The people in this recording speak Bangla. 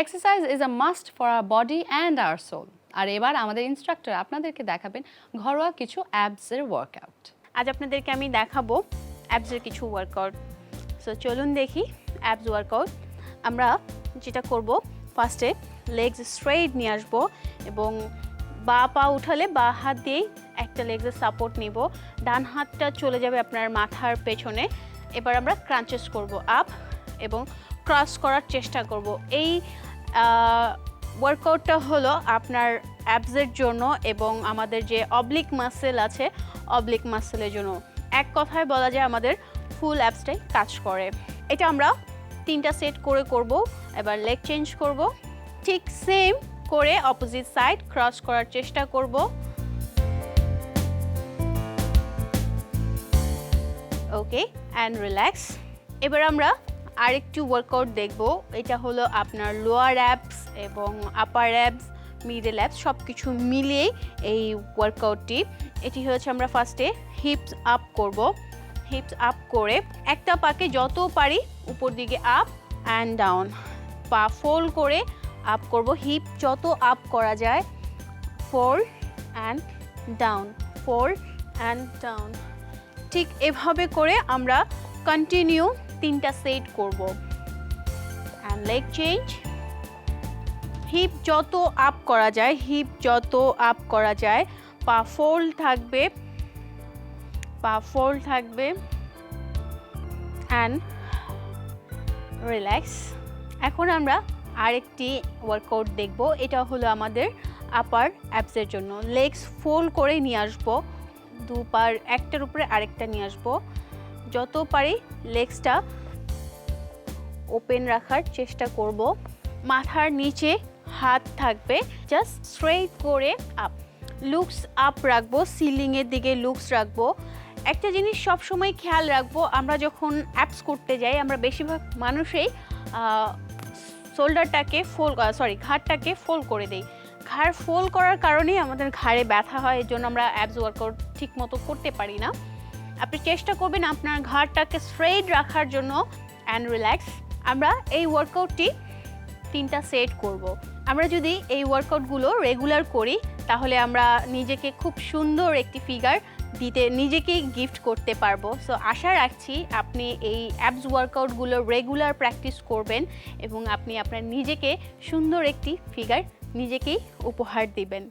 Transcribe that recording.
Exercise is a must for our body and our soul. আর এবার আমাদের ইনস্ট্রাক্টর আপনাদেরকে দেখাবেন ঘরোয়া কিছু অ্যাবসের ওয়ার্কআউট। আজ আপনাদেরকে আমি দেখাবো অ্যাবসের কিছু ওয়ার্কআউট। সো চলুন দেখি অ্যাবস ওয়ার্কআউট। আমরা যেটা করব, ফার্স্টে লেগস স্ট্রেইট নিয়ে আসবো এবং বা পা উঠালে বা হাত দিয়েই একটা লেগসের সাপোর্ট নিব। ডান হাতটা চলে যাবে আপনার মাথার পেছনে। এবার আমরা ক্রাঞ্চেস করব আপ এবং ক্রস করার চেষ্টা করব। এই ওয়ার্কআউটটা হলো আপনার অ্যাবসের জন্য এবং আমাদের যে অবলিক মাসেল আছে অবলিক মাসেলের জন্য। এক কথায় বলা যায় আমাদের ফুল অ্যাবসটাই কাজ করে। এটা আমরা 3টা সেট করে করব। এবার লেগ চেঞ্জ করব, ঠিক সেম করে অপোজিট সাইড ক্রস করার চেষ্টা করব। ওকে, অ্যান্ড রিল্যাক্স। এবার আমরা আরেকটু ওয়ার্কআউট দেখব। এটা হলো আপনার লোয়ার অ্যাবস এবং আপার অ্যাবস, মিডল অ্যাবস সব কিছু মিলিয়ে এই ওয়ার্কআউটটি। এটি হচ্ছে আমরা ফার্স্টে হিপস আপ করব। হিপস আপ করে একটা পাকে যত পারি উপর দিকে আপ অ্যান্ড ডাউন, পা ফোল্ড করে আপ করব। হিপ যত আপ করা যায়, fold and down, fold and down. ঠিক এভাবে করে আমরা কন্টিনিউ 3টা সেট করব। And leg change. হিপ যত আপ করা যায়, হিপ যত আপ করা যায়, পা ফোল্ড থাকবে, পা ফোল্ড থাকবে অ্যান্ড রিল্যাক্স। এখন আমরা আরেকটি ওয়ার্কআউট দেখব। এটা হলো আমাদের আপার অ্যাবসের জন্য। লেগস ফোল্ড করে নিয়ে আসবো, দু পার একটার উপরে আরেকটা নিয়ে আসবো। যত পারি লেগসটা ওপেন রাখার চেষ্টা করব। মাথার নিচে হাত থাকবে, জাস্ট স্ট্রেইট করে আপ, লুকস আপ রাখবো, সিলিংয়ের দিকে লুকস রাখবো। একটা জিনিস সবসময় খেয়াল রাখবো, আমরা যখন অ্যাপস করতে যাই আমরা বেশিরভাগ মানুষই শোল্ডারটাকে ঘাড়টাকে ফোল্ড করে দেই। ঘাড় ফোল্ড করার কারণেই আমাদের ঘাড়ে ব্যথা হয়, এর জন্য আমরা অ্যাবস ওয়ার্কআউট ঠিক মতো করতে পারি না। আপনি চেষ্টা করবেন আপনার ঘাড়টাকে স্ট্রেইট রাখার জন্য অ্যান্ড রিল্যাক্স। আমরা এই ওয়ার্কআউটটি 3টা সেট করব। আমরা যদি এই ওয়ার্কআউটগুলো রেগুলার করি তাহলে আমরা নিজেকে খুব সুন্দর একটি ফিগার দিতে নিজেকেই গিফট করতে পারবো। সো আশা রাখছি আপনি এই অ্যাবস ওয়ার্কআউটগুলো রেগুলার প্র্যাকটিস করবেন এবং আপনি আপনার নিজেকে সুন্দর একটি ফিগার নিজেকেই উপহার দিবেন।